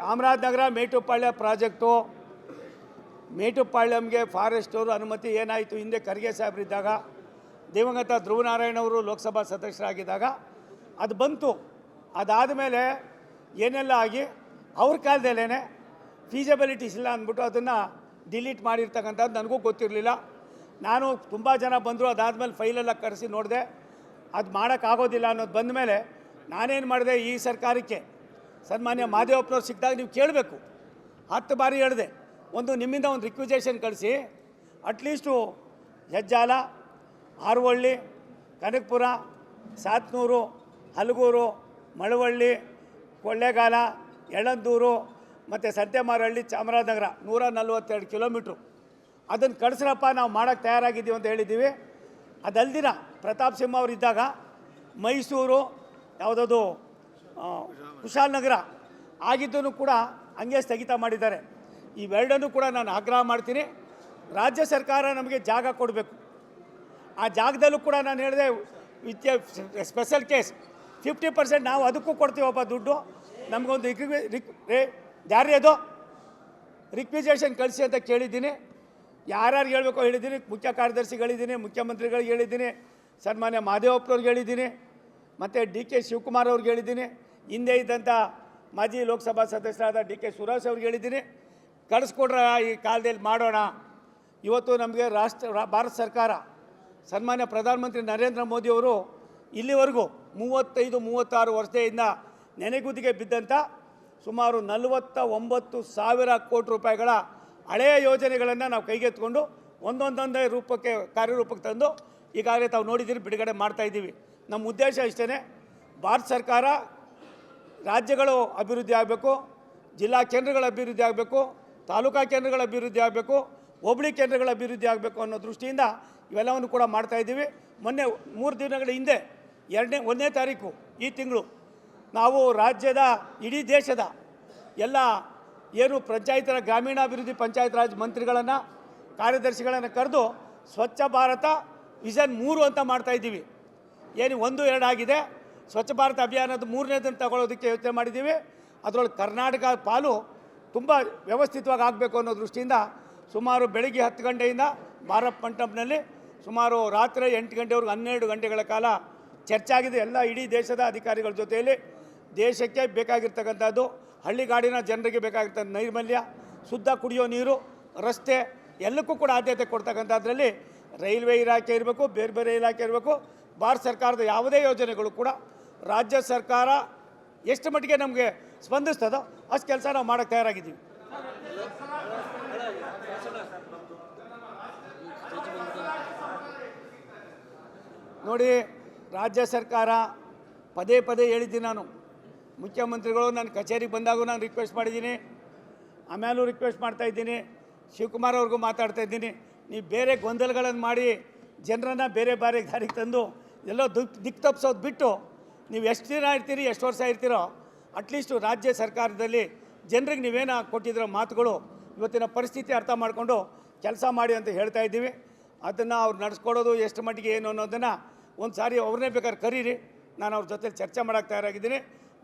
Chamarajanagar ಮೇಟುಪಾಳ್ಯ project, ಮೇಟುಪಾಳ್ಯಂಗೆ forest ಅವರು ಅನುಮತಿ ಏನಾಯಿತು, ಹಿಂದೆ ಖರ್ಗೆ ಸಾಹೇಬರಿದ್ದಾಗ, ದಿವಂಗತ ಧ್ರುವನಾರಾಯಣ ಅವರು ಲೋಕಸಭಾ ಸದಸ್ಯರಾಗಿದ್ದಾಗ ಅದು ಬಂತು. ಅದಾದ ಮೇಲೆ ಏನೆಲ್ಲ ಆಗಿ ಅವ್ರ ಕಾಲದಲ್ಲೇ ಫೀಸಿಬಿಲಿಟೀಸ್ ಇಲ್ಲ ಅಂದ್ಬಿಟ್ಟು ಅದನ್ನು ಡಿಲೀಟ್ ಮಾಡಿರ್ತಕ್ಕಂಥದ್ದು ನನಗೂ ಗೊತ್ತಿರಲಿಲ್ಲ. ನಾನು ತುಂಬ ಜನ ಬಂದರು, ಅದಾದಮೇಲೆ ಫೈಲೆಲ್ಲ ಕರೆಸಿ ನೋಡಿದೆ, ಅದು ಮಾಡೋಕ್ಕಾಗೋದಿಲ್ಲ ಅನ್ನೋದು ಬಂದ ಮೇಲೆ ನಾನೇನು ಮಾಡಿದೆ, ಈ ಸರ್ಕಾರಕ್ಕೆ ಸನ್ಮಾನ್ಯ ಮಾದೇವಪ್ಪನವ್ರು ಸಿಕ್ಕಿದಾಗ ನೀವು ಕೇಳಬೇಕು, 10 ಬಾರಿ ಹೇಳಿದೆ, ನಿಮ್ಮಿಂದ ಒಂದು ರಿಕ್ವಿಸೇಷನ್ ಕಳಿಸಿ, ಅಟ್ಲೀಸ್ಟು ಹೆಜ್ಜಾಲ, ಆರುವಳ್ಳಿ, ಕನಕಪುರ, ಸಾತ್ನೂರು, ಹಲಗೂರು, ಮಳವಳ್ಳಿ, ಕೊಳ್ಳೇಗಾಲ, ಯಳಂದೂರು ಮತ್ತು ಸಂತೆಮಾರಹಳ್ಳಿ, ಚಾಮರಾಜನಗರ 142 ಕಿಲೋಮೀಟ್ರು ಅದನ್ನು ಕಳಿಸ್ರಪ್ಪ, ನಾವು ಮಾಡೋಕ್ಕೆ ತಯಾರಾಗಿದ್ದೀವಿ ಅಂತ ಹೇಳಿದ್ದೀವಿ. ಅದಲ್ದಿನ ಪ್ರತಾಪ್ ಸಿಂಹ ಅವರು ಇದ್ದಾಗ ಮೈಸೂರು, ಯಾವುದದು ಕುಶಾಲನಗರ ಆಗಿದ್ದನ್ನು ಕೂಡ ಹಂಗೆ ಸ್ಥಗಿತ ಮಾಡಿದ್ದಾರೆ. ಇವೆರಡನ್ನೂ ಕೂಡ ನಾನು ಆಗ್ರಹ ಮಾಡ್ತೀನಿ. ರಾಜ್ಯ ಸರ್ಕಾರ ನಮಗೆ ಜಾಗ ಕೊಡಬೇಕು. ಆ ಜಾಗದಲ್ಲೂ ಕೂಡ ನಾನು ಹೇಳಿದೆ, ಸ್ಪೆಷಲ್ ಕೇಸ್ 50% ನಾವು ಅದಕ್ಕೂ ಕೊಡ್ತೀವಪ್ಪ ದುಡ್ಡು, ನಮಗೊಂದು ಯಾರೇ ಅದು ರಿಕ್ವಿಸೇಷನ್ ಕಳಿಸಿ ಅಂತ ಕೇಳಿದ್ದೀನಿ. ಯಾರ್ಯಾರು ಹೇಳಬೇಕೋ ಹೇಳಿದ್ದೀನಿ, ಮುಖ್ಯ ಕಾರ್ಯದರ್ಶಿಗಳಿದ್ದೀನಿ, ಮುಖ್ಯಮಂತ್ರಿಗಳಿಗೆ ಹೇಳಿದ್ದೀನಿ, ಸನ್ಮಾನ್ಯ ಮಾದೇವಪ್ಪನವ್ರಿಗೆ ಹೇಳಿದ್ದೀನಿ, ಮತ್ತು DK ಶಿವಕುಮಾರ್ ಅವ್ರಿಗೆ ಹೇಳಿದ್ದೀನಿ, ಹಿಂದೆ ಇದ್ದಂಥ ಮಾಜಿ ಲೋಕಸಭಾ ಸದಸ್ಯರಾದ DK ಸುರೇಶ್ ಅವ್ರಿಗೆ ಹೇಳಿದ್ದೀನಿ. ಕಳಿಸ್ಕೊಡ್ರ, ಈ ಕಾಲದಲ್ಲಿ ಮಾಡೋಣ. ಇವತ್ತು ನಮಗೆ ಭಾರತ ಸರ್ಕಾರ ಸನ್ಮಾನ್ಯ ಪ್ರಧಾನಮಂತ್ರಿ ನರೇಂದ್ರ ಮೋದಿಯವರು ಇಲ್ಲಿವರೆಗೂ 35-36 ವರ್ಷದಿಂದ ನೆನೆಗುದಿಗೆ ಬಿದ್ದಂಥ ಸುಮಾರು 49,000 ಕೋಟಿ ರೂಪಾಯಿಗಳ ಹಳೆಯ ಯೋಜನೆಗಳನ್ನು ನಾವು ಕೈಗೆತ್ಕೊಂಡು ಒಂದೊಂದೊಂದೇ ಕಾರ್ಯರೂಪಕ್ಕೆ ತಂದು ಈಗಾಗಲೇ ತಾವು ನೋಡಿದ್ದೀರಿ, ಬಿಡುಗಡೆ ಮಾಡ್ತಾಯಿದ್ದೀವಿ. ನಮ್ಮ ಉದ್ದೇಶ ಇಷ್ಟೇ, ಭಾರತ ಸರ್ಕಾರ ರಾಜ್ಯಗಳು ಅಭಿವೃದ್ಧಿ ಆಗಬೇಕು, ಜಿಲ್ಲಾ ಕೇಂದ್ರಗಳ ಅಭಿವೃದ್ಧಿ ಆಗಬೇಕು, ತಾಲೂಕಾ ಕೇಂದ್ರಗಳ ಅಭಿವೃದ್ಧಿ ಆಗಬೇಕು, ಹೋಬಳಿ ಕೇಂದ್ರಗಳ ಅಭಿವೃದ್ಧಿ ಆಗಬೇಕು ಅನ್ನೋ ದೃಷ್ಟಿಯಿಂದ ಇವೆಲ್ಲವನ್ನು ಕೂಡ ಮಾಡ್ತಾಯಿದ್ದೀವಿ. ಮೊನ್ನೆ 3 ದಿನಗಳ ಹಿಂದೆ 1ನೇ ತಾರೀಕು ಈ ತಿಂಗಳು ನಾವು ರಾಜ್ಯದ ಇಡೀ ದೇಶದ ಎಲ್ಲ ಏನು ಪಂಚಾಯತ್ ಗ್ರಾಮೀಣಾಭಿವೃದ್ಧಿ ಪಂಚಾಯತ್ ರಾಜ್ ಮಂತ್ರಿಗಳನ್ನು, ಕಾರ್ಯದರ್ಶಿಗಳನ್ನು ಕರೆದು ಸ್ವಚ್ಛ ಭಾರತ ವಿಷನ್ 3 ಅಂತ ಮಾಡ್ತಾಯಿದ್ದೀವಿ. ಏನು 1-2 ಆಗಿದೆ, ಸ್ವಚ್ಛ ಭಾರತ ಅಭಿಯಾನದ 3ನೇದನ್ನು ತಗೊಳ್ಳೋದಕ್ಕೆ ಯೋಚನೆ ಮಾಡಿದ್ದೀವಿ. ಅದರೊಳಗೆ ಕರ್ನಾಟಕ ಪಾಲು ತುಂಬ ವ್ಯವಸ್ಥಿತವಾಗಿ ಆಗಬೇಕು ಅನ್ನೋ ದೃಷ್ಟಿಯಿಂದ ಸುಮಾರು ಬೆಳಗ್ಗೆ 10 ಗಂಟೆಯಿಂದ ಭಾರತ್ ಮಂಟಪನಲ್ಲಿ ಸುಮಾರು ರಾತ್ರಿ 8 ಗಂಟೆವರೆಗೂ 12 ಗಂಟೆಗಳ ಕಾಲ ಚರ್ಚೆ ಆಗಿದೆ. ಎಲ್ಲ ಇಡೀ ದೇಶದ ಅಧಿಕಾರಿಗಳ ಜೊತೆಯಲ್ಲಿ ದೇಶಕ್ಕೆ ಬೇಕಾಗಿರ್ತಕ್ಕಂಥದ್ದು, ಹಳ್ಳಿಗಾಡಿನ ಜನರಿಗೆ ಬೇಕಾಗಿರ್ತಕ್ಕಂಥ ನೈರ್ಮಲ್ಯ, ಶುದ್ಧ ಕುಡಿಯೋ ನೀರು, ರಸ್ತೆ ಎಲ್ಲಕ್ಕೂ ಕೂಡ ಆದ್ಯತೆ ಕೊಡ್ತಕ್ಕಂಥದ್ರಲ್ಲಿ ರೈಲ್ವೆ ಇಲಾಖೆ ಇರಬೇಕು, ಬೇರೆ ಬೇರೆ ಇಲಾಖೆ ಇರಬೇಕು. ಭಾರತ ಸರ್ಕಾರದ ಯಾವುದೇ ಯೋಜನೆಗಳು ಕೂಡ ರಾಜ್ಯ ಸರ್ಕಾರ ಎಷ್ಟು ಮಟ್ಟಿಗೆ ನಮಗೆ ಸ್ಪಂದಿಸ್ತದೋ ಅಷ್ಟು ಕೆಲಸ ನಾವು ಮಾಡೋಕ್ಕೆ ತಯಾರಾಗಿದ್ದೀವಿ. ನೋಡಿ, ರಾಜ್ಯ ಸರ್ಕಾರ ಪದೇ ಪದೇ ಹೇಳಿದ್ದೀನಿ, ನಾನು ಮುಖ್ಯಮಂತ್ರಿಗಳು ನನ್ನ ಕಚೇರಿಗೆ ಬಂದಾಗೂ ನಾನು ರಿಕ್ವೆಸ್ಟ್ ಮಾಡಿದ್ದೀನಿ, ಆಮೇಲೂ ರಿಕ್ವೆಸ್ಟ್ ಮಾಡ್ತಾಯಿದ್ದೀನಿ, ಶಿವಕುಮಾರ್ ಅವ್ರಿಗೂ ಮಾತಾಡ್ತಾಯಿದ್ದೀನಿ. ನೀವು ಬೇರೆ ಗೊಂದಲಗಳನ್ನು ಮಾಡಿ ಜನರನ್ನು ಬೇರೆ ದಾರಿಗೆ ತಂದು ಎಲ್ಲೋ ದಿಕ್ಕು ತಪ್ಪಿಸೋದು ಬಿಟ್ಟು, ನೀವು ಎಷ್ಟು ದಿನ ಇರ್ತೀರಿ, ಎಷ್ಟು ವರ್ಷ ಇರ್ತೀರೋ, ಅಟ್ಲೀಸ್ಟು ರಾಜ್ಯ ಸರ್ಕಾರದಲ್ಲಿ ಜನರಿಗೆ ನೀವೇನು ಕೊಟ್ಟಿರೋ ಮಾತುಗಳು ಇವತ್ತಿನ ಪರಿಸ್ಥಿತಿ ಅರ್ಥ ಮಾಡಿಕೊಂಡು ಕೆಲಸ ಮಾಡಿ ಅಂತ ಹೇಳ್ತಾ ಇದ್ದೀವಿ. ಅದನ್ನು ಅವ್ರು ನಡೆಸ್ಕೊಡೋದು ಎಷ್ಟು ಮಟ್ಟಿಗೆ ಏನು ಅನ್ನೋದನ್ನು ಒಂದು ಸಾರಿ ಅವ್ರನ್ನೇ ಬೇಕಾದ್ರೆ ಕರೀರಿ, ನಾನು ಅವ್ರ ಜೊತೆ ಚರ್ಚೆ ಮಾಡೋಕ್ಕೆ ತಯಾರಾಗಿದ್ದೀನಿ.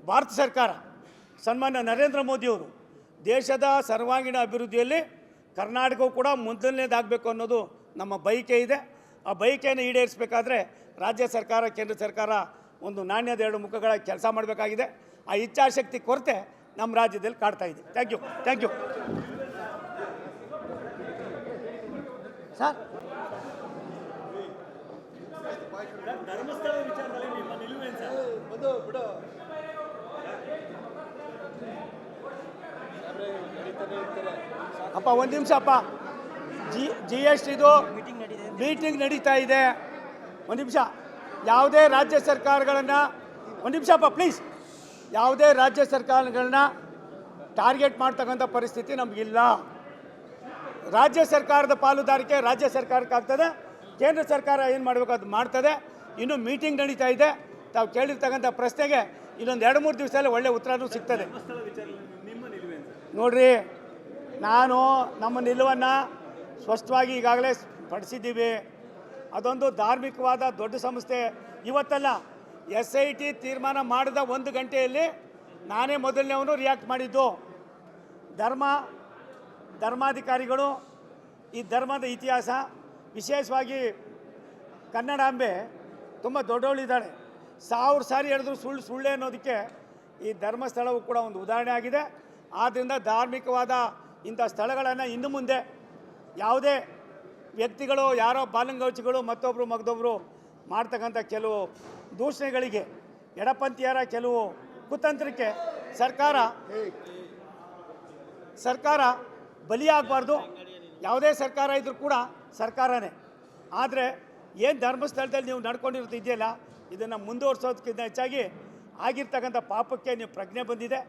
ಭಾರತ ಸರ್ಕಾರ ಸನ್ಮಾನ್ಯ ನರೇಂದ್ರ ಮೋದಿಯವರು ದೇಶದ ಸರ್ವಾಂಗೀಣ ಅಭಿವೃದ್ಧಿಯಲ್ಲಿ ಕರ್ನಾಟಕವು ಕೂಡ ಮೊದಲನೇದಾಗಬೇಕು ಅನ್ನೋದು ನಮ್ಮ ಬಯಕೆ ಇದೆ. ಆ ಬಯಕೆಯನ್ನು ಈಡೇರಿಸಬೇಕಾದ್ರೆ ರಾಜ್ಯ ಸರ್ಕಾರ, ಕೇಂದ್ರ ಸರ್ಕಾರ ಒಂದು ನಾಣ್ಯದ 2 ಮುಖಗಳ ಕೆಲಸ ಮಾಡಬೇಕಾಗಿದೆ. ಆ ಇಚ್ಛಾಶಕ್ತಿ ಕೊರತೆ ನಮ್ಮ ರಾಜ್ಯದಲ್ಲಿ ಕಾಡ್ತಾ ಇದೆ. Thank you sir. ಧರ್ಮಸ್ಥಳ ವಿಚಾರದಲ್ಲಿ ನಿಮ್ಮ ನಿಲುವೇನು ಸರ್? ಅಪ್ಪ ಒಂದು ನಿಮಿಷ ಅಪ್ಪ, GSTದು ಮೀಟಿಂಗ್ ನಡೀತಾ ಇದೆ. ಒಂದು ನಿಮಿಷ. ಯಾವುದೇ ರಾಜ್ಯ ಸರ್ಕಾರಗಳನ್ನು, ಒಂದು ನಿಮಿಷ ಅಪ್ಪ ಪ್ಲೀಸ್, ಯಾವುದೇ ರಾಜ್ಯ ಸರ್ಕಾರಗಳನ್ನ ಟಾರ್ಗೆಟ್ ಮಾಡ್ತಕ್ಕಂಥ ಪರಿಸ್ಥಿತಿ ನಮಗಿಲ್ಲ. ರಾಜ್ಯ ಸರ್ಕಾರದ ಪಾಲುದಾರಿಕೆ ರಾಜ್ಯ ಸರ್ಕಾರಕ್ಕೆ ಆಗ್ತದೆ, ಕೇಂದ್ರ ಸರ್ಕಾರ ಏನು ಮಾಡಬೇಕು ಅದು ಮಾಡ್ತದೆ. ಇನ್ನೂ ಮೀಟಿಂಗ್ ನಡೀತಾ ಇದೆ. ತಾವು ಕೇಳಿರ್ತಕ್ಕಂಥ ಪ್ರಶ್ನೆಗೆ ಇನ್ನೊಂದು 2-3 ದಿವಸದಲ್ಲಿ ಒಳ್ಳೆಯ ಉತ್ತರನೂ ಸಿಗ್ತದೆ. ನೋಡಿರಿ, ನಾನು ನಮ್ಮ ನಿಲುವನ್ನು ಸ್ಪಷ್ಟವಾಗಿ ಈಗಾಗಲೇ ಪಡಿಸಿದ್ದೀವಿ. ಅದೊಂದು ಧಾರ್ಮಿಕವಾದ ದೊಡ್ಡ ಸಂಸ್ಥೆ. ಇವತ್ತಲ್ಲ, SIT ತೀರ್ಮಾನ ಮಾಡಿದ 1 ಗಂಟೆಯಲ್ಲಿ ನಾನೇ ಮೊದಲನೇವನು ರಿಯಾಕ್ಟ್ ಮಾಡಿದ್ದು. ಧರ್ಮಾಧಿಕಾರಿಗಳು ಈ ಧರ್ಮದ ಇತಿಹಾಸ, ವಿಶೇಷವಾಗಿ ಕನ್ನಡಾಂಬೆ ತುಂಬ ದೊಡ್ಡವಳಿದ್ದಾಳೆ. 1000 ಸಾರಿ ಹೇಳಿದ್ರು ಸುಳ್ಳೆ ಅನ್ನೋದಕ್ಕೆ ಈ ಧರ್ಮಸ್ಥಳವು ಕೂಡ ಒಂದು ಉದಾಹರಣೆ ಆಗಿದೆ. ಆದ್ದರಿಂದ ಧಾರ್ಮಿಕವಾದ ಇಂಥ ಸ್ಥಳಗಳನ್ನು ಇನ್ನು ಮುಂದೆ ಯಾವುದೇ ವ್ಯಕ್ತಿಗಳು, ಯಾರೋ ಬಾಲಂಗೌಚಿಗಳು ಮತ್ತೊಬ್ಬರು ಮಗದೊಬ್ಬರು ಮಾಡ್ತಕ್ಕಂಥ ಕೆಲವು ದೂಷಣೆಗಳಿಗೆ, ಎಡಪಂಥೀಯರ ಕೆಲವು ಕುತಂತ್ರಕ್ಕೆ ಸರ್ಕಾರ ಬಲಿಯಾಗಬಾರ್ದು. ಯಾವುದೇ ಸರ್ಕಾರ ಇದ್ದರೂ ಕೂಡ ಸರ್ಕಾರನೇ. ಆದರೆ ಏನು ಧರ್ಮಸ್ಥಳದಲ್ಲಿ ನೀವು ನಡ್ಕೊಂಡಿರೋದು ಇದೆಯಲ್ಲ, ಇದನ್ನು ಮುಂದುವರ್ಸೋದಕ್ಕಿಂತ ಹೆಚ್ಚಾಗಿ ಆಗಿರ್ತಕ್ಕಂಥ ಪಾಪಕ್ಕೆ ನೀವು ಪ್ರಜ್ಞೆ ಬಂದಿದೆ.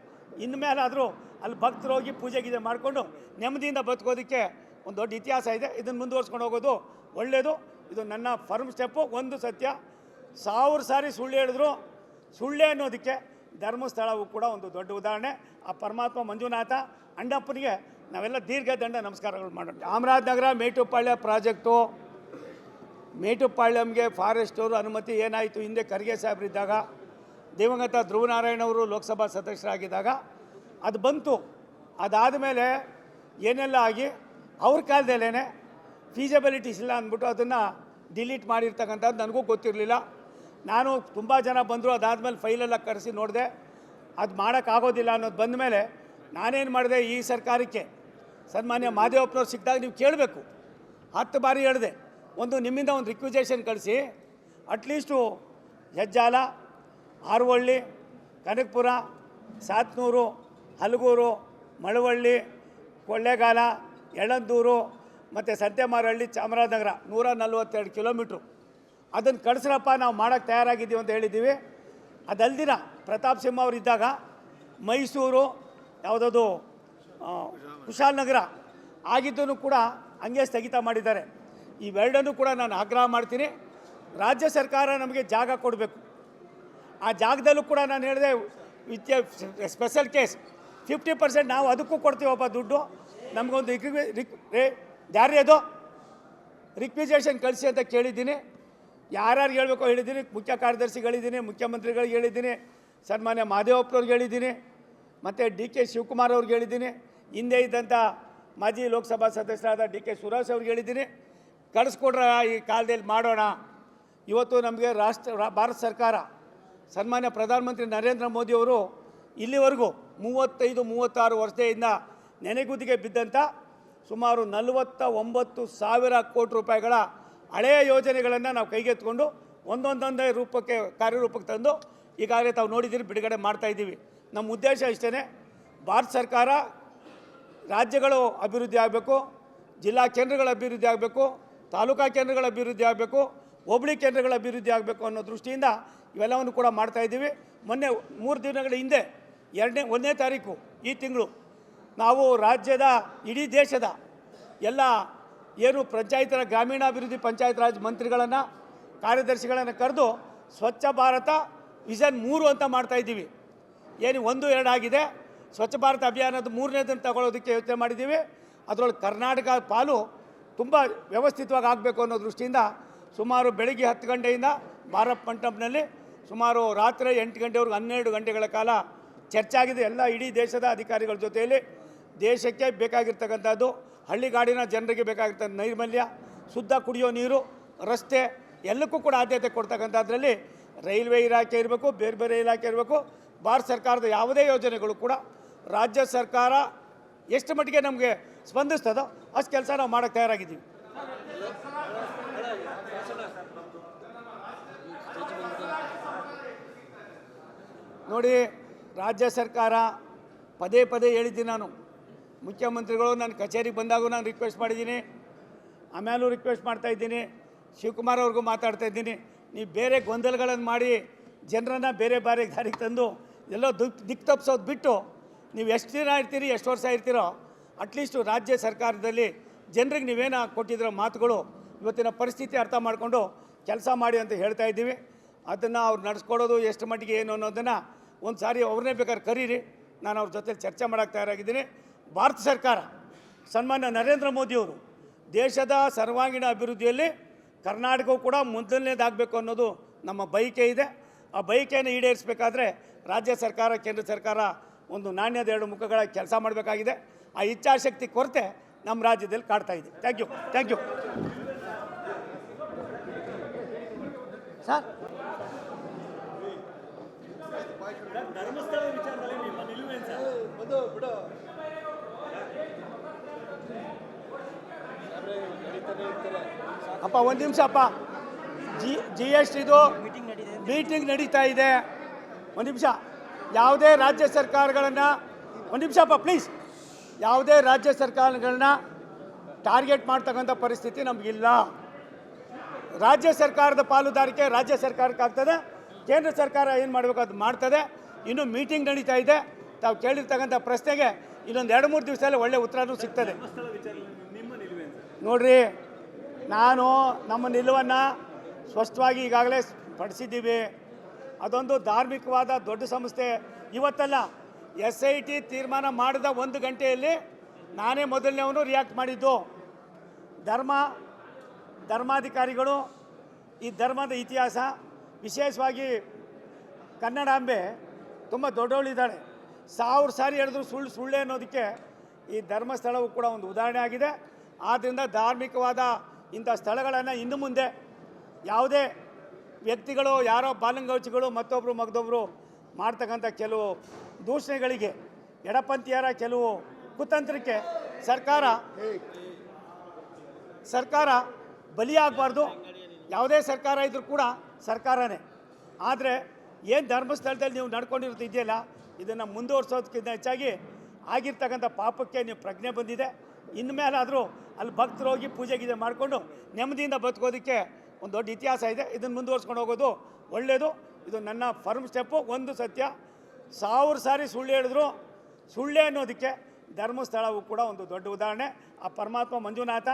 ಇನ್ಮೇಲಾದರೂ ಅಲ್ಲಿ ಭಕ್ತರು ಹೋಗಿ ಪೂಜೆ ಗೀಜೆ ಮಾಡಿಕೊಂಡು ನೆಮ್ಮದಿಯಿಂದ ಬದುಕೋದಕ್ಕೆ ಒಂದು ದೊಡ್ಡ ಇತಿಹಾಸ ಇದೆ. ಇದನ್ನು ಮುಂದುವರ್ಸ್ಕೊಂಡು ಹೋಗೋದು ಒಳ್ಳೆಯದು. ಇದು ನನ್ನ ಫರ್ಮ್ ಸ್ಟೆಪ್ಪು. ಒಂದು ಸತ್ಯ, 1000 ಸಾರಿ ಸುಳ್ಳು ಹೇಳಿದ್ರು ಸುಳ್ಳೆ ಅನ್ನೋದಕ್ಕೆ ಧರ್ಮಸ್ಥಳವು ಕೂಡ ಒಂದು ದೊಡ್ಡ ಉದಾಹರಣೆ. ಆ ಪರಮಾತ್ಮ ಮಂಜುನಾಥ ಅಣ್ಣಪ್ಪನಿಗೆ ನಾವೆಲ್ಲ ದೀರ್ಘದಂಡ ನಮಸ್ಕಾರಗಳು ಮಾಡೋಣ. ಚಾಮರಾಜನಗರ ಮೇಟುಪಾಳ್ಯ ಪ್ರಾಜೆಕ್ಟು, ಮೇಟುಪಾಳ್ಯಂಗೆ ಫಾರೆಸ್ಟವರು ಅನುಮತಿ ಏನಾಯಿತು, ಹಿಂದೆ ಖರ್ಗೆ ಸಾಹೇಬರಿದ್ದಾಗ, ದಿವಂಗತ ಧ್ರುವನಾರಾಯಣವರು ಲೋಕಸಭಾ ಸದಸ್ಯರಾಗಿದ್ದಾಗ ಅದು ಬಂತು. ಅದಾದ ಮೇಲೆ ಏನೆಲ್ಲ ಆಗಿ ಅವ್ರ ಕಾಲದಲ್ಲೇ ಫೀಸಿಬಿಲಿಟೀಸ್ ಇಲ್ಲ ಅಂದ್ಬಿಟ್ಟು ಅದನ್ನು ಡಿಲೀಟ್ ಮಾಡಿರ್ತಕ್ಕಂಥದ್ದು ನನಗೂ ಗೊತ್ತಿರಲಿಲ್ಲ. ನಾನು ತುಂಬ ಜನ ಬಂದರು, ಅದಾದಮೇಲೆ ಫೈಲೆಲ್ಲ ಕರೆಸಿ ನೋಡಿದೆ. ಅದು ಮಾಡೋಕ್ಕಾಗೋದಿಲ್ಲ ಅನ್ನೋದು ಬಂದ ಮೇಲೆ ನಾನೇನು ಮಾಡಿದೆ, ಈ ಸರ್ಕಾರಕ್ಕೆ ಸನ್ಮಾನ್ಯ ಮಾದೇವಪ್ಪನವ್ರು ಸಿಕ್ಕಿದಾಗ ನೀವು ಕೇಳಬೇಕು, 10 ಬಾರಿ ಹೇಳಿದೆ, ನಿಮ್ಮಿಂದ ಒಂದು ರಿಕ್ವಿಸೇಷನ್ ಕಳಿಸಿ, ಅಟ್ಲೀಸ್ಟು ಹೆಜ್ಜಾಲ, ಹಾರೋಹಳ್ಳಿ, ಕನಕಪುರ, ಸಾತ್ನೂರು, ಹಲಗೂರು, ಮಳವಳ್ಳಿ, ಕೊಳ್ಳೇಗಾಲ, ಯಳಂದೂರು ಮತ್ತು ಸಂತೆಮಾರಹಳ್ಳಿ, ಚಾಮರಾಜನಗರ 142 ಕಿಲೋಮೀಟ್ರು ಅದನ್ನು ಕಳಿಸ್ರಪ್ಪ, ನಾವು ಮಾಡೋಕ್ಕೆ ತಯಾರಾಗಿದ್ದೀವಿ ಅಂತ ಹೇಳಿದ್ದೀವಿ. ಅದಲ್ದಿನ ಪ್ರತಾಪ್ ಸಿಂಹ ಅವರು ಇದ್ದಾಗ ಮೈಸೂರು, ಯಾವುದದು ಕುಶಾಲನಗರ ಆಗಿದ್ದನ್ನು ಕೂಡ ಹಂಗೆ ಸ್ಥಗಿತ ಮಾಡಿದ್ದಾರೆ. ಇವೆರಡನ್ನೂ ಕೂಡ ನಾನು ಆಗ್ರಹ ಮಾಡ್ತೀನಿ. ರಾಜ್ಯ ಸರ್ಕಾರ ನಮಗೆ ಜಾಗ ಕೊಡಬೇಕು. ಆ ಜಾಗದಲ್ಲೂ ಕೂಡ ನಾನು ಹೇಳಿದೆ, ಸ್ಪೆಷಲ್ ಕೇಸ್ 50% ನಾವು ಅದಕ್ಕೂ ಕೊಡ್ತೀವಪ್ಪ ದುಡ್ಡು. ನಮಗೊಂದು ಯಾರೇ ಅದು ರಿಕ್ವಿಸೇಷನ್ ಕಳಿಸಿ ಅಂತ ಕೇಳಿದ್ದೀನಿ. ಯಾರ್ಯಾರು ಹೇಳಬೇಕು ಹೇಳಿದ್ದೀನಿ. ಮುಖ್ಯ ಕಾರ್ಯದರ್ಶಿಗಳಿದ್ದೀನಿ, ಮುಖ್ಯಮಂತ್ರಿಗಳಿಗೆ ಹೇಳಿದ್ದೀನಿ, ಸನ್ಮಾನ್ಯ ಮಾದೇವಪ್ಪನವ್ರಿಗೆ ಹೇಳಿದ್ದೀನಿ, ಮತ್ತು DK ಶಿವಕುಮಾರ್ ಅವ್ರಿಗೆ ಹೇಳಿದ್ದೀನಿ, ಹಿಂದೆ ಇದ್ದಂಥ ಮಾಜಿ ಲೋಕಸಭಾ ಸದಸ್ಯರಾದ DK ಸುರೇಶ್ ಅವ್ರಿಗೆ ಹೇಳಿದ್ದೀನಿ. ಕಳಿಸ್ಕೊಡ್ರ, ಈ ಕಾಲದಲ್ಲಿ ಮಾಡೋಣ. ಇವತ್ತು ನಮಗೆ ಭಾರತ ಸರ್ಕಾರ, ಸನ್ಮಾನ್ಯ ಪ್ರಧಾನಮಂತ್ರಿ ನರೇಂದ್ರ ಮೋದಿಯವರು ಇಲ್ಲಿವರೆಗೂ 35-36 ವರ್ಷದಿಂದ ನೆನೆಗುದಿಗೆ ಬಿದ್ದಂಥ ಸುಮಾರು 49,000 ಕೋಟಿ ರೂಪಾಯಿಗಳ ಹಳೆಯ ಯೋಜನೆಗಳನ್ನು ನಾವು ಕೈಗೆತ್ತಿಕೊಂಡು ಒಂದೊಂದೇ ಕಾರ್ಯರೂಪಕ್ಕೆ ತಂದು ಈಗಾಗಲೇ ತಾವು ನೋಡಿದ್ದೀರಿ, ಬಿಡುಗಡೆ ಮಾಡ್ತಾಯಿದ್ದೀವಿ. ನಮ್ಮ ಉದ್ದೇಶ ಇಷ್ಟೇ, ಭಾರತ ಸರ್ಕಾರ ರಾಜ್ಯಗಳು ಅಭಿವೃದ್ಧಿ ಆಗಬೇಕು, ಜಿಲ್ಲಾ ಕೇಂದ್ರಗಳ ಅಭಿವೃದ್ಧಿ ಆಗಬೇಕು, ತಾಲೂಕಾ ಕೇಂದ್ರಗಳ ಅಭಿವೃದ್ಧಿ ಆಗಬೇಕು, ಹೋಬಳಿ ಕೇಂದ್ರಗಳ ಅಭಿವೃದ್ಧಿ ಆಗಬೇಕು ಅನ್ನೋ ದೃಷ್ಟಿಯಿಂದ ಇವೆಲ್ಲವನ್ನು ಕೂಡ ಮಾಡ್ತಾಯಿದ್ದೀವಿ. ಮೊನ್ನೆ 3 ದಿನಗಳ ಹಿಂದೆ 1ನೇ ತಾರೀಕು ಈ ತಿಂಗಳು ನಾವು ರಾಜ್ಯದ, ಇಡೀ ದೇಶದ ಎಲ್ಲ ಏನು ಪಂಚಾಯತ್ ಗ್ರಾಮೀಣಾಭಿವೃದ್ಧಿ ಪಂಚಾಯತ್ ರಾಜ್ ಮಂತ್ರಿಗಳನ್ನು, ಕಾರ್ಯದರ್ಶಿಗಳನ್ನು ಕರೆದು ಸ್ವಚ್ಛ ಭಾರತ ವಿಷನ್ 3 ಅಂತ ಮಾಡ್ತಾಯಿದ್ದೀವಿ. ಏನು 1-2 ಆಗಿದೆ. ಸ್ವಚ್ಛ ಭಾರತ ಅಭಿಯಾನದ 3ನೇದನ್ನು ತಗೊಳ್ಳೋದಕ್ಕೆ ಯೋಚನೆ ಮಾಡಿದ್ದೀವಿ. ಅದರೊಳಗೆ ಕರ್ನಾಟಕ ಪಾಲು ತುಂಬ ವ್ಯವಸ್ಥಿತವಾಗಿ ಆಗಬೇಕು ಅನ್ನೋ ದೃಷ್ಟಿಯಿಂದ ಸುಮಾರು ಬೆಳಗ್ಗೆ 10 ಗಂಟೆಯಿಂದ ಭಾರತ್ ಮಂಟಪನಲ್ಲಿ ಸುಮಾರು ರಾತ್ರಿ 8 ಗಂಟೆವರೆಗೂ 12 ಗಂಟೆಗಳ ಕಾಲ ಚರ್ಚೆ ಆಗಿದೆ. ಎಲ್ಲ ಇಡೀ ದೇಶದ ಅಧಿಕಾರಿಗಳ ಜೊತೆಯಲ್ಲಿ ದೇಶಕ್ಕೆ ಬೇಕಾಗಿರ್ತಕ್ಕಂಥದ್ದು, ಹಳ್ಳಿಗಾಡಿನ ಜನರಿಗೆ ಬೇಕಾಗಿರ್ತಕ್ಕಂಥ ನೈರ್ಮಲ್ಯ, ಶುದ್ಧ ಕುಡಿಯೋ ನೀರು, ರಸ್ತೆ ಎಲ್ಲಕ್ಕೂ ಕೂಡ ಆದ್ಯತೆ ಕೊಡ್ತಕ್ಕಂಥದ್ರಲ್ಲಿ ರೈಲ್ವೆ ಇಲಾಖೆ ಇರಬೇಕು, ಬೇರೆ ಬೇರೆ ಇಲಾಖೆ ಇರಬೇಕು. ಭಾರತ ಸರ್ಕಾರದ ಯಾವುದೇ ಯೋಜನೆಗಳು ಕೂಡ ರಾಜ್ಯ ಸರ್ಕಾರ ಎಷ್ಟು ಮಟ್ಟಿಗೆ ನಮಗೆ ಸ್ಪಂದಿಸ್ತದೋ ಅಷ್ಟು ಕೆಲಸ ನಾವು ಮಾಡೋಕ್ಕೆ ತಯಾರಾಗಿದ್ದೀವಿ. ನೋಡಿ, ರಾಜ್ಯ ಸರ್ಕಾರ ಪದೇ ಹೇಳಿದ್ದೀನಿ. ನಾನು ಮುಖ್ಯಮಂತ್ರಿಗಳು ನನ್ನ ಕಚೇರಿಗೆ ಬಂದಾಗೂ ನಾನು ರಿಕ್ವೆಸ್ಟ್ ಮಾಡಿದ್ದೀನಿ, ಆಮೇಲೂ ರಿಕ್ವೆಸ್ಟ್ ಮಾಡ್ತಾಯಿದ್ದೀನಿ, ಶಿವಕುಮಾರ್ ಅವ್ರಿಗೂ ಮಾತಾಡ್ತಾ ಇದ್ದೀನಿ. ನೀವು ಬೇರೆ ಗೊಂದಲಗಳನ್ನು ಮಾಡಿ ಜನರನ್ನು ಬೇರೆ ದಾರಿಗೆ ತಂದು ಎಲ್ಲೋ ದಿಕ್ಕು ತಪ್ಪಿಸೋದು ಬಿಟ್ಟು, ನೀವು ಎಷ್ಟು ದಿನ ಇರ್ತೀರಿ, ಎಷ್ಟು ವರ್ಷ ಇರ್ತೀರೋ, ಅಟ್ಲೀಸ್ಟು ರಾಜ್ಯ ಸರ್ಕಾರದಲ್ಲಿ ಜನರಿಗೆ ನೀವೇನು ಕೊಟ್ಟಿರೋ ಮಾತುಗಳು ಇವತ್ತಿನ ಪರಿಸ್ಥಿತಿ ಅರ್ಥ ಮಾಡಿಕೊಂಡು ಕೆಲಸ ಮಾಡಿ ಅಂತ ಹೇಳ್ತಾ ಇದ್ದೀವಿ. ಅದನ್ನು ಅವ್ರು ನಡೆಸ್ಕೊಡೋದು ಎಷ್ಟು ಮಟ್ಟಿಗೆ ಏನು ಅನ್ನೋದನ್ನು ಒಂದು ಸಾರಿ ಅವ್ರನ್ನೇ ಬೇಕಾದ್ರೆ ಕರೀರಿ, ನಾನು ಅವ್ರ ಜೊತೆ ಚರ್ಚೆ ಮಾಡೋಕ್ಕೆ ತಯಾರಾಗಿದ್ದೀನಿ. ಭಾರತ ಸರ್ಕಾರ, ಸನ್ಮಾನ್ಯ ನರೇಂದ್ರ ಮೋದಿಯವರು ದೇಶದ ಸರ್ವಾಂಗೀಣ ಅಭಿವೃದ್ಧಿಯಲ್ಲಿ ಕರ್ನಾಟಕವು ಕೂಡ ಮೊದಲನೇದಾಗಬೇಕು ಅನ್ನೋದು ನಮ್ಮ ಬಯಕೆ ಇದೆ. ಆ ಬಯಕೆಯನ್ನು ಈಡೇರಿಸಬೇಕಾದ್ರೆ ರಾಜ್ಯ ಸರ್ಕಾರ, ಕೇಂದ್ರ ಸರ್ಕಾರ ಒಂದು ನಾಣ್ಯದ ಎರಡು ಮುಖಗಳ ಕೆಲಸ ಮಾಡಬೇಕಾಗಿದೆ. ಆ ಇಚ್ಛಾಶಕ್ತಿ ಕೊರತೆ ನಮ್ಮ ರಾಜ್ಯದಲ್ಲಿ ಕಾಡ್ತಾ ಇದೆ. Thank you sir. ಧರ್ಮಸ್ಥಳ ವಿಚಾರದಲ್ಲಿ ನಿಮ್ಮ ನಿಲುವೇನು ಸರ್? ಅಪ್ಪ ಒಂದು ನಿಮಿಷ ಅಪ್ಪ, GSTದು ಮೀಟಿಂಗ್ ನಡೀತಾ ಇದೆ. ಒಂದು ನಿಮಿಷ. ಯಾವುದೇ ರಾಜ್ಯ ಸರ್ಕಾರಗಳನ್ನು, ಒಂದು ನಿಮಿಷ ಅಪ್ಪ ಪ್ಲೀಸ್, ಯಾವುದೇ ರಾಜ್ಯ ಸರ್ಕಾರಗಳನ್ನ ಟಾರ್ಗೆಟ್ ಮಾಡ್ತಕ್ಕಂಥ ಪರಿಸ್ಥಿತಿ ನಮಗಿಲ್ಲ. ರಾಜ್ಯ ಸರ್ಕಾರದ ಪಾಲುದಾರಿಕೆ ರಾಜ್ಯ ಸರ್ಕಾರಕ್ಕೆ ಆಗ್ತದೆ, ಕೇಂದ್ರ ಸರ್ಕಾರ ಏನು ಮಾಡಬೇಕು ಅದು ಮಾಡ್ತದೆ. ಇನ್ನೂ ಮೀಟಿಂಗ್ ನಡೀತಾ ಇದೆ. ತಾವು ಕೇಳಿರ್ತಕ್ಕಂಥ ಪ್ರಶ್ನೆಗೆ ಇನ್ನೊಂದು 2-3 ದಿವಸದಲ್ಲಿ ಒಳ್ಳೆ ಉತ್ತರನೂ ಸಿಗ್ತದೆ. ನೋಡ್ರಿ, ನಾನು ನಮ್ಮ ನಿಲುವನ್ನು ಸ್ಪಷ್ಟವಾಗಿ ಈಗಾಗಲೇ ಪಡಿಸಿದ್ದೀವಿ. ಅದೊಂದು ಧಾರ್ಮಿಕವಾದ ದೊಡ್ಡ ಸಂಸ್ಥೆ. ಇವತ್ತಲ್ಲ, SIT ತೀರ್ಮಾನ ಮಾಡಿದ 1 ಗಂಟೆಯಲ್ಲಿ ನಾನೇ ಮೊದಲನೇವನು ರಿಯಾಕ್ಟ್ ಮಾಡಿದ್ದು. ಧರ್ಮಾಧಿಕಾರಿಗಳು, ಈ ಧರ್ಮದ ಇತಿಹಾಸ, ವಿಶೇಷವಾಗಿ ಕನ್ನಡಾಂಬೆ ತುಂಬ ದೊಡ್ಡವಳಿದ್ದಾಳೆ. 1000 ಸಾರಿ ಹೇಳಿದ್ರು ಸುಳ್ಳೆ ಅನ್ನೋದಕ್ಕೆ ಈ ಧರ್ಮಸ್ಥಳವು ಕೂಡ ಒಂದು ಉದಾಹರಣೆ ಆಗಿದೆ. ಆದ್ದರಿಂದ ಧಾರ್ಮಿಕವಾದ ಇಂಥ ಸ್ಥಳಗಳನ್ನು ಇನ್ನು ಮುಂದೆ ಯಾವುದೇ ವ್ಯಕ್ತಿಗಳು, ಯಾರೋ ಬಾಲಂಗೌಚಿಗಳು, ಮತ್ತೊಬ್ಬರು ಮಗದೊಬ್ಬರು ಮಾಡ್ತಕ್ಕಂಥ ಕೆಲವು ದೂಷಣೆಗಳಿಗೆ, ಎಡಪಂಥೀಯರ ಕೆಲವು ಕುತಂತ್ರಕ್ಕೆ ಸರ್ಕಾರ ಬಲಿಯಾಗಬಾರ್ದು. ಯಾವುದೇ ಸರ್ಕಾರ ಇದ್ದರೂ ಕೂಡ ಸರ್ಕಾರನೇ. ಆದರೆ ಏನು ಧರ್ಮಸ್ಥಳದಲ್ಲಿ ನೀವು ನಡ್ಕೊಂಡಿರ್ತಿದೆಯಲ್ಲ, ಇದನ್ನು ಮುಂದುವರ್ಸೋದಕ್ಕಿಂತ ಹೆಚ್ಚಾಗಿ ಆಗಿರ್ತಕ್ಕಂಥ ಪಾಪಕ್ಕೆ ನೀವು ಪ್ರಜ್ಞೆ ಬಂದಿದೆ. ಇನ್ಮೇಲಾದರೂ ಅಲ್ಲಿ ಭಕ್ತರು ಹೋಗಿ ಪೂಜೆ ಗೀಜೆ ಮಾಡಿಕೊಂಡು ನೆಮ್ಮದಿಯಿಂದ ಬದುಕೋದಕ್ಕೆ ಒಂದು ದೊಡ್ಡ ಇತಿಹಾಸ ಇದೆ. ಇದನ್ನು ಮುಂದುವರ್ಸ್ಕೊಂಡು ಹೋಗೋದು ಒಳ್ಳೆಯದು. ಇದು ನನ್ನ ಫರ್ಮ್ ಸ್ಟೆಪ್ಪು. ಒಂದು ಸತ್ಯ, 1000 ಸಾರಿ ಸುಳ್ಳು ಹೇಳಿದ್ರು ಸುಳ್ಳೆ ಅನ್ನೋದಕ್ಕೆ ಧರ್ಮಸ್ಥಳವು ಕೂಡ ಒಂದು ದೊಡ್ಡ ಉದಾಹರಣೆ. ಆ ಪರಮಾತ್ಮ ಮಂಜುನಾಥ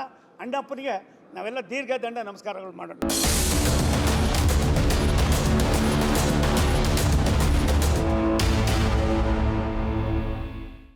ಅಣ್ಣಪ್ಪನಿಗೆ ನಾವೆಲ್ಲ ದೀರ್ಘ ದಂಡ ನಮಸ್ಕಾರಗಳು ಮಾಡೋಣ.